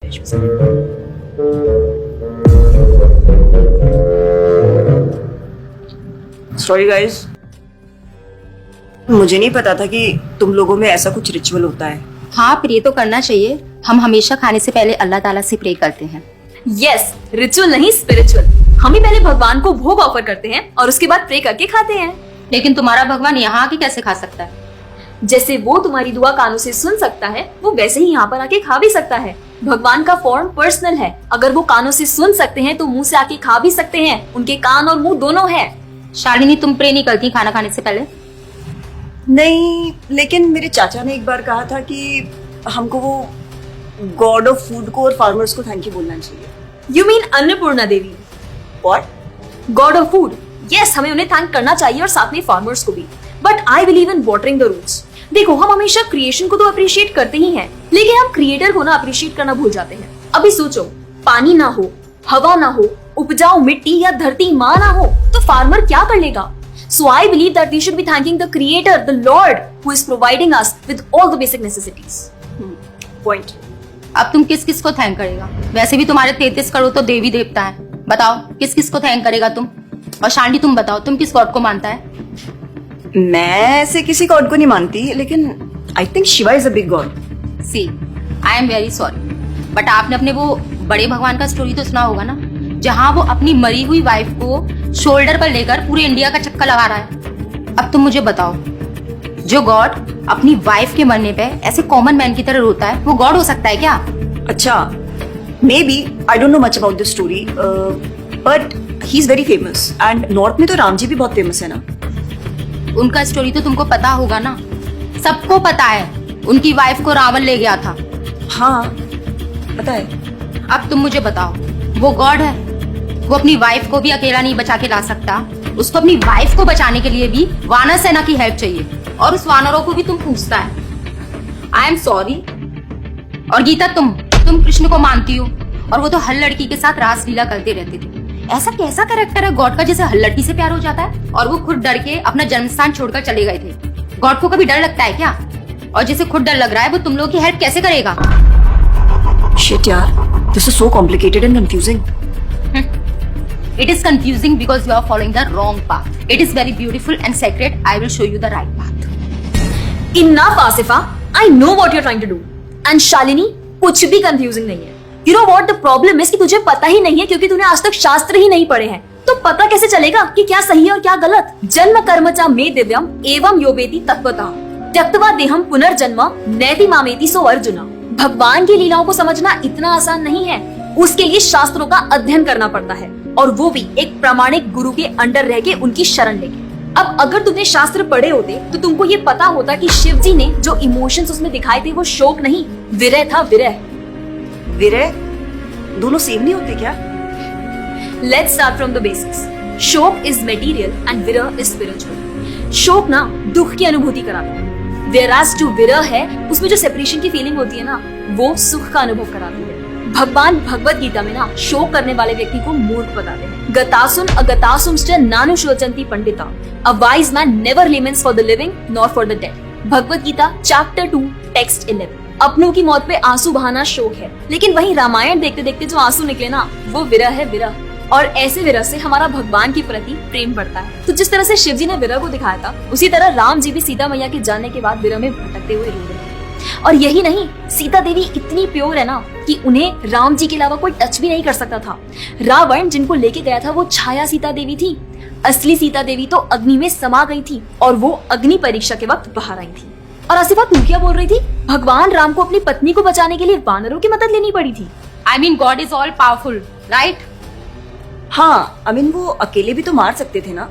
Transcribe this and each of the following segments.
बीच में। Sorry guys, मुझे नहीं पता था कि तुम लोगों में ऐसा कुछ रिचुअल होता है। हाँ, प्रे तो करना चाहिए। हम हमेशा खाने से पहले अल्लाह ताला से प्रे करते हैं। यस, रिचुअल नहीं स्पिरिचुअल। हम ही पहले भगवान को भोग ऑफर करते हैं और उसके बाद प्रे करके खाते हैं। लेकिन तुम्हारा भगवान यहाँ आके कैसे खा सकता है? जैसे वो तुम्हारी दुआ कानों से सुन सकता है, वो वैसे ही यहाँ पर आके खा भी सकता है। भगवान का फॉर्म पर्सनल है। अगर वो कानों से सुन सकते हैं तो मुंह से आके खा भी सकते हैं। उनके कान और मुंह दोनों है। शालिनी, तुम प्रे नहीं करती खाना खाने से पहले? नहीं, लेकिन मेरे चाचा ने एक बार कहा था कि हमको वो गॉड ऑफ फूड को और फार्मर्स को थैंक यू बोलना चाहिए। You mean Annapurna Devi? What? God of food. Yes, हमें उन्हें थैंक करना चाहिए और साथ में फार्मर्स को भी। But I believe in watering the roots. देखो, हम हमेशा क्रिएशन को तो अप्रिशिएट करते ही हैं, लेकिन हम क्रिएटर को ना अप्रिशिएट करना भूल जाते हैं। अभी सोचो, पानी ना हो, हवा ना हो, उपजाऊ मिट्टी या धरती माँ ना हो, तो फार्मर क्या कर लेगा? So I believe that we should be thanking the Creator, the Lord, who is providing us with all the basic necessities. Point. अब तुम किस किस को थैंक करेगा? वैसे भी तुम्हारे 33 करोड़ तो देवी देवता है। बताओ, किस किस को थैंक करेगा तुम? और शांति, तुम बताओ, तुम किस गॉड को मानता है? मैं ऐसे किसी गॉड को नहीं मानती, लेकिन I think Shiva is a big god. See, I am very sorry, but आपने अपने वो बड़े भगवान का स्टोरी तो सुना होगा ना, जहाँ वो अपनी मरी हुई वाइफ को शोल्डर पर लेकर पूरे इंडिया का चक्कर लगा रहा है। अब तुम मुझे बताओ, जो गॉड अपनी वाइफ के मरने पे ऐसे कॉमन मैन की तरह रोता है, वो गॉड हो सकता है क्या? अच्छा, may be, I don't know much about this story, but he is very famous and north में तो राम जी भी बहुत फेमस है ना। उनका स्टोरी तो तुमको पता होगा ना, सबको पता है। उनकी वाइफ को रावण ले गया था। हाँ, पता है। अब तुम मुझे बताओ, वो गॉड है? वो अपनी वाइफ को भी अकेला नहीं बचा के ला सकता। उसको अपनी वाइफ को बचाने के लिए भी वानर सेना की हेल्प चाहिए, और उस वानरों को भी तुम पूछता है। I am sorry. और गीता, तुम कृष्ण को मानती हो, और वो तो हर लड़की के साथ रासलीला करते रहते थे। ऐसा कैसा कैरेक्टर है गॉड का जिसे हर लड़की से प्यार हो जाता है? और वो खुद डर के अपना जन्मस्थान छोड़कर चले गए थे। गॉड को कभी डर लगता है क्या? और जिसे खुद डर लग रहा है, वो तुम लोगों की हेल्प कैसे करेगा? शिट यार, this is so complicated and confusing. It is confusing because you are following the wrong path. It is very beautiful and sacred. I will show you the right path. Enough, Asifa. I know what you're trying to do. And Shalini, कुछ भी confusing नहीं है। You know what the problem is कि तुझे पता ही नहीं है, क्योंकि तूने आज तक शास्त्र ही नहीं पढ़े हैं। तो पता कैसे चलेगा कि क्या सही है और क्या गलत? जन्म कर्म च मे दिव्यम एवं योवेति तत्वतः त्यक्त्वा देहम पुनर्जन्म नैति मामेति सो अर्जुना। भगवान की लीलाओं को समझना इतना आसान नहीं है। उसके लिए शास्त्रों का अध्ययन करना पड़ता है, और वो भी एक प्रामाणिक गुरु के अंडर रह के उनकी शरण लेके। अब अगर तुमने शास्त्र पढ़े होते तो तुमको ये पता होता कि शिव जी ने जो इमोशंस उसमें दिखाए थे वो शोक नहीं, विरह था। विरह विरह दोनों सेम नहीं होते क्या? Let's start from the basics. शोक इज मटेरियल एंड विरह इज स्पिरिचुअल। शोक ना दुख की अनुभूति कराता है, whereas जो विरह है उसमें जो सेपरेशन की फीलिंग होती है ना, वो सुख का अनुभव कराती है। भगवान भगवत गीता में ना शोक करने वाले व्यक्ति को मूर्ख बताते हैं। गतासुम अगतासुमश्च नानुशोचन्ति Pandita. A wise man never laments for the living nor for the dead. Bhagavad Gita chapter 2 text 11। अपनों की मौत पे आंसू बहाना शोक है, लेकिन वही रामायण देखते देखते जो आंसू निकले ना, वो विरह है। विरह, और ऐसे विरह से हमारा भगवान के प्रति प्रेम बढ़ता है। तो जिस तरह से शिव जी ने विरह को दिखाया था, उसी तरह राम जी भी सीता मैया के जाने के बाद विरह में भटकते हुए रो रहे हैं। और यही नहीं, सीता देवी इतनी प्योर है ना कि उन्हें राम जी के अलावा कोई टच भी नहीं कर सकता था। रावण जिनको लेके गया था वो छाया सीता देवी थी। असली सीता देवी तो अग्नि में समा गई थी, और वो अग्नि परीक्षा के वक्त बाहर आई थी। और आसिफा, तू क्या बोल रही थी? भगवान राम को अपनी पत्नी को बचाने के लिए वानरों की मदद लेनी पड़ी थी। I mean, God is all powerful, right? हाँ, आई मीन वो अकेले भी तो मार सकते थे ना।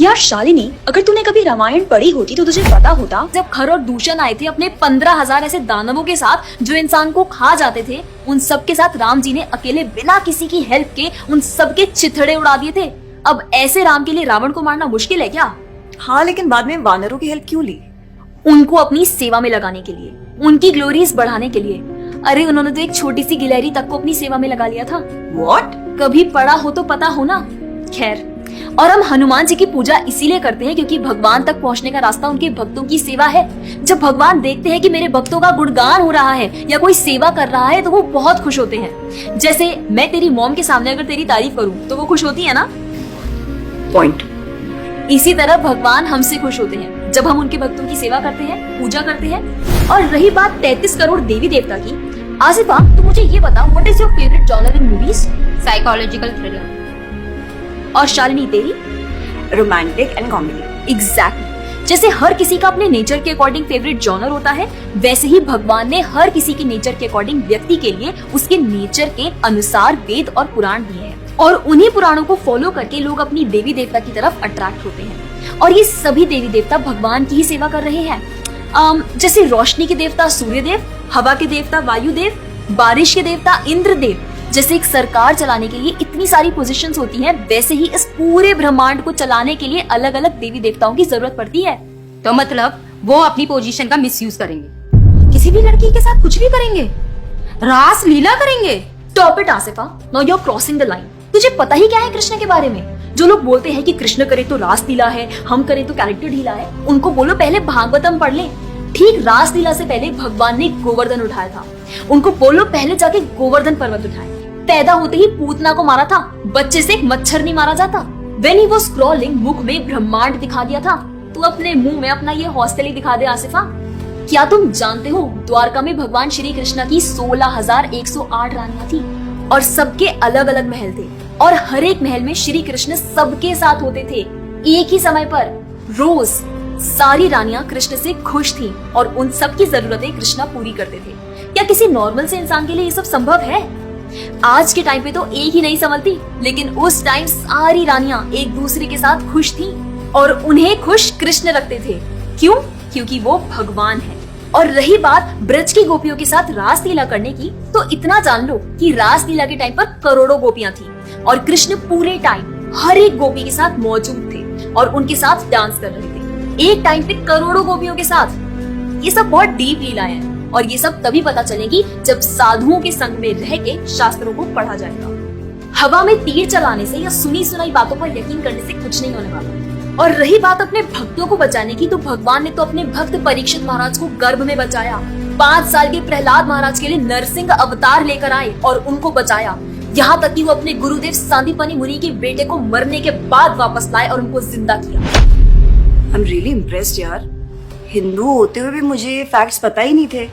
यार शालिनी, अगर तूने कभी रामायण पढ़ी होती तो तुझे पता होता, जब खर और दूषण आए थे अपने 15,000 ऐसे दानवों के साथ जो इंसान को खा जाते थे, उन सब के साथ राम जी ने अकेले बिना किसी की हेल्प के उन सबके चिथड़े उड़ा दिए थे। अब ऐसे राम के लिए रावण को मारना मुश्किल है क्या? हाँ, लेकिन बाद में वानरों की हेल्प क्यों ली? उनको अपनी सेवा में लगाने के लिए, उनकी ग्लोरीज बढ़ाने के लिए। अरे उन्होंने तो एक छोटी सी गिलहरी तक को अपनी सेवा में लगा लिया था। What? कभी पढ़ा हो तो पता हो ना। खैर, और हम हनुमान जी की पूजा इसीलिए करते हैं क्योंकि भगवान तक पहुंचने का रास्ता उनके भक्तों की सेवा है। जब भगवान देखते हैं कि मेरे भक्तों का गुणगान हो रहा है या कोई सेवा कर रहा है तो वो बहुत खुश होते हैं। जैसे मैं तेरी मॉम के सामने अगर तेरी तारीफ करूं तो वो खुश होती है ना। पॉइंट। इसी तरह भगवान हमसे खुश होते हैं जब हम उनके भक्तों की सेवा करते हैं, पूजा करते हैं। और रही बात 33 करोड़ देवी देवता की, आसिफा तू मुझे ये बता, what is your favourite genre in movies? Psychological thriller. और शालिनी तेरी? Romantic and comedy. एग्जैक्टली। जैसे हर किसी का अपने नेचर के अकॉर्डिंग फेवरेट जॉनर होता है, वैसे ही भगवान ने हर किसी के नेचर के अकॉर्डिंग व्यक्ति के लिए उसके नेचर के अनुसार वेद और पुराण दिए हैं। और उन्हीं पुराणों को फॉलो करके लोग अपनी देवी देवता की तरफ अट्रैक्ट होते हैं। और ये सभी देवी देवता भगवान की ही सेवा कर रहे हैं। जैसे रोशनी के देवता सूर्यदेव, हवा के देवता वायुदेव, बारिश के देवता इंद्रदेव। जैसे एक सरकार चलाने के लिए इतनी सारी पोजीशंस होती हैं, वैसे ही इस पूरे ब्रह्मांड को चलाने के लिए अलग अलग देवी देवताओं की जरूरत पड़ती है। तो मतलब वो अपनी पोजीशन का मिसयूज करेंगे, किसी भी लड़की के साथ कुछ भी करेंगे, रास लीला करेंगे। Stop it Asifa, now you are crossing the line. तुझे पता ही क्या है कृष्ण के बारे में? जो लोग बोलते हैं कि कृष्ण करे तो रास लीला है, हम करे तो कैरेक्टर ढीला है, उनको बोलो पहले भागवतम पढ़ ले। ठीक रास लीला से पहले भगवान ने गोवर्धन उठाया था। उनको बोलो पहले जाके गोवर्धन पर्वत उठाए। पैदा होते ही पूतना को मारा था, बच्चे से एक मच्छर नहीं मारा जाता। When he was crawling, मुख में ब्रह्मांड दिखा दिया था। तू अपने मुंह में अपना ये हॉस्टल ही दिखा दे आसिफा। क्या तुम जानते हो द्वारका में भगवान श्री कृष्ण की 16,108 रानियां थी और सबके अलग अलग महल थे और हर एक महल में श्री कृष्ण सबके साथ होते थे एक ही समय पर। रोज सारी रानियां कृष्ण से खुश थी और उन सब की जरूरतें कृष्णा पूरी करते थे। क्या किसी नॉर्मल से इंसान के लिए ये सब संभव है? आज के टाइम पे तो एक ही नहीं संभलती, लेकिन उस टाइम सारी रानियां एक दूसरे के साथ खुश थी और उन्हें खुश कृष्ण रखते थे। क्यों? क्योंकि वो भगवान है। और रही बात ब्रज की गोपियों के साथ रास लीला करने की, तो इतना जान लो कि रास लीला के टाइम पर करोड़ों गोपियां थी और कृष्ण पूरे टाइम हर एक गोपी के साथ मौजूद थे और उनके साथ डांस कर रहे थे एक टाइम पे करोड़ों गोपियों के साथ। ये सब बहुत डीप लीलाएं हैं और ये सब तभी पता चलेगी जब साधुओं के संग में रह के शास्त्रों को पढ़ा जाएगा। हवा में तीर चलाने से या सुनी सुनाई बातों पर यकीन करने से कुछ नहीं होने वाला। और रही बात अपने भक्तों को बचाने की, तो भगवान ने तो अपने भक्त परीक्षित महाराज को गर्भ में बचाया। 5 साल के प्रहलाद महाराज के लिए नरसिंह अवतार लेकर आए और उनको बचाया। यहाँ तक कि वो अपने गुरुदेव सांदीपनि मुनि के बेटे को मरने के बाद वापस लाए और उनको जिंदा किया। आई एम रियली इम्प्रेस्ड यार। हिंदू होते हुए भी मुझे फैक्ट्स पता ही नहीं थे।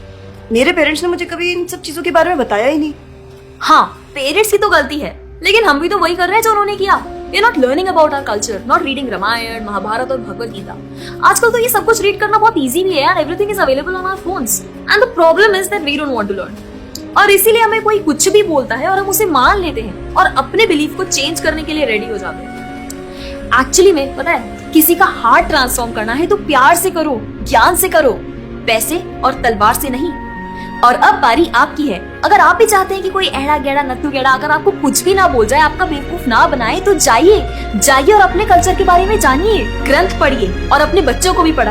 मेरे पेरेंट्स ने मुझे कभी इन सब चीजों के बारे में बताया ही नहीं। हाँ, पेरेंट्स की तो गलती है, लेकिन हम भी तो वही कर रहे हैं जो उन्होंने किया। We are not learning about our culture, not reading Ramayan, Mahabharat और भगवत गीता। आजकल तो ये सब कुछ रीड करना बहुत इजी भी है यार। Everything is available on our phones, and the problem is that we don't want to learn। और इसीलिए हमें कोई कुछ भी बोलता है और हम उसे मान लेते हैं और अपने बिलीफ को चेंज करने के लिए रेडी हो जाते हैं। एक्चुअली में पता है, किसी का हार्ट ट्रांसफॉर्म करना है तो प्यार से करो, ज्ञान से करो, पैसे और तलवार से नहीं। और अब बारी आपकी है। अगर आप भी चाहते हैं कि कोई एड़ा गेड़ा नत्थु गेड़ा अगर आपको कुछ भी ना बोल जाए, आपका बेवकूफ ना बनाए, तो जाइए और अपने कल्चर के बारे में जानिए, ग्रंथ पढ़िए और अपने बच्चों को भी पढ़ाइए।